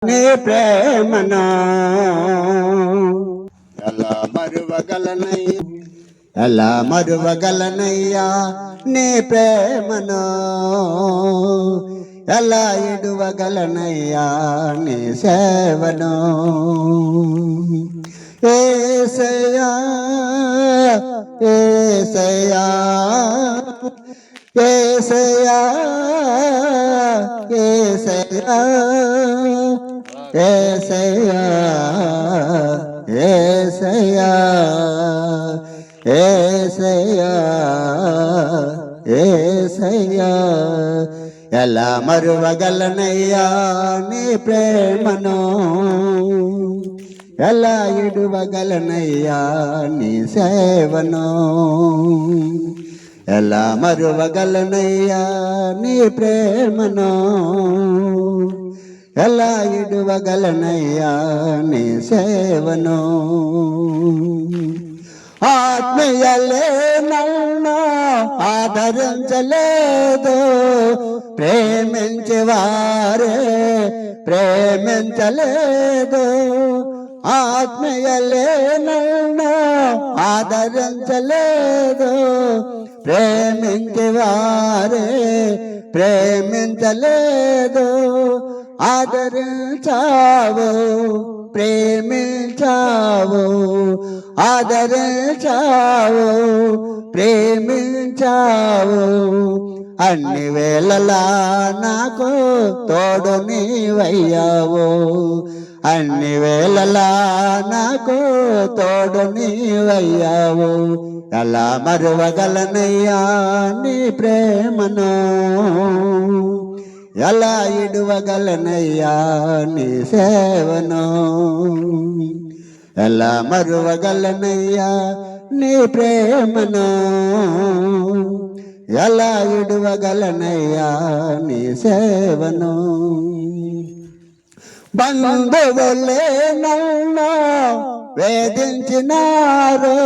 నీ ప్రేమను ఎలా మరువగలనయ్యా నీ ప్రేమను ఎలా ఇడువగలనయ్యా నీ సేవను యేసయ్యా యేసయ్యా యేసయ్యా యేసయ్యా యేసయ్యా యేసయ్యా యేసయ్యా యేసయ్యా ఎలా మరువగలనయ్యా నీ ప్రేమను ఎలా ఇడువగలనయ్యా నీ సేవను ఎలా మరువగలనయ్యా నీ ప్రేమను ఎలా ఇడువగలనయ్యా నీ సేవను ఆత్మీయలే నన్ను ఆదరించలేదు ప్రేమించేవారే ప్రేమించలేదు ఆత్మీయలే నన్ను ఆదరించలేదు ప్రేమించేవారే ప్రేమించలేదు ఆదరించావు ప్రేమించావు ఆదరించావు ప్రేమించావు అన్ని వేళలా నాకు తోడు నీవయ్యావు అన్ని వేళలా నాకు తోడు నీవయ్యావు ఎలా మరువగలనయ్యా నీ ప్రేమను ఎలా ఇడువగలనయ్యా నీ సేవను ఎలా మరువగలనయ్యా నీ ప్రేమను ఎలా ఇడువగలనయ్యా నీ సేవను బంధువులే నన్ను వేధించినారు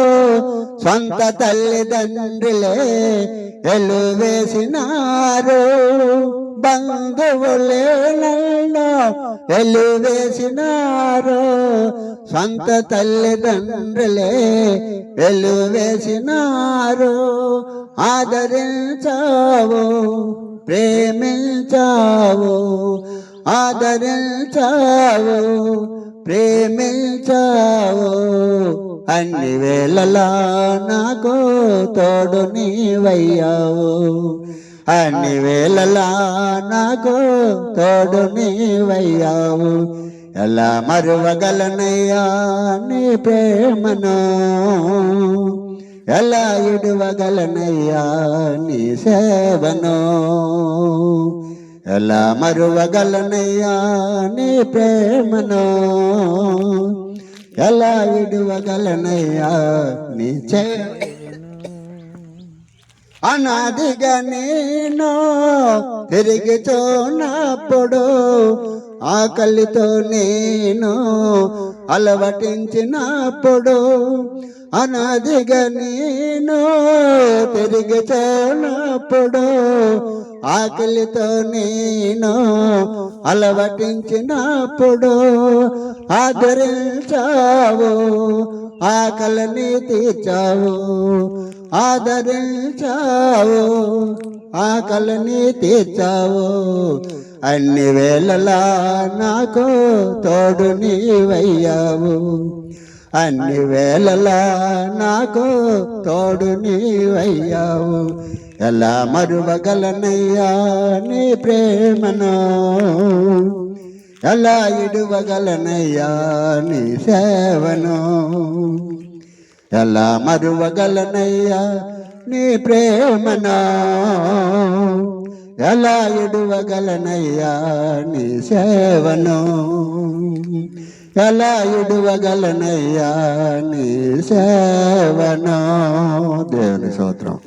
సొంత తల్లిదండ్రులే ఎలువేసినారు బంధువులే నన్ను ఎలువేసినారు సొంత తల్లిదండ్రులే ఎలువేసినారు ఆదరించావు ప్రేమించావు ఆదరించావు ప్రేమించావు అన్ని వేళలా నాకు తోడు నీవయ్యావు అన్ని వేళలా నాకు తోడు నీవయ్యావు ఎలా మరువగలనయ్యా నీ ప్రేమను ఎలా ఇడువగలనయ్యా నీ సేవను ఎలా మరువగలనయ్యా నీ ప్రేమను ఎలా ఇడువగలనయ్యా నీ అనాదిగా నేను తిరిగి చూనప్పుడు ఆకలితో నేను అలవటించినప్పుడు అనాదిగా నేను తిరిగి చూనప్పుడు ఆకలితో నేను అలవటించినప్పుడు ఆదరించావు ఆకలిని తీర్చావు ఆదరించావు ఆకలిని తీర్చావు అన్ని వేళలా నాకు తోడు నీవయ్యావు అన్ని వేళలా నాకు తోడు నీవయ్యావు ఎలా మరువగలనయ్యా నీ ప్రేమను ఎలా ఇడువగలనయ్యా నీ సేవను ఎలా మరువగలనయ్యా నీ ప్రేమను ఎలా ఇడువగలనయ్యా నీ సేవను ఎలా ఇడువగలనయ్యా నీ సేవను దేవుని స్తోత్రం.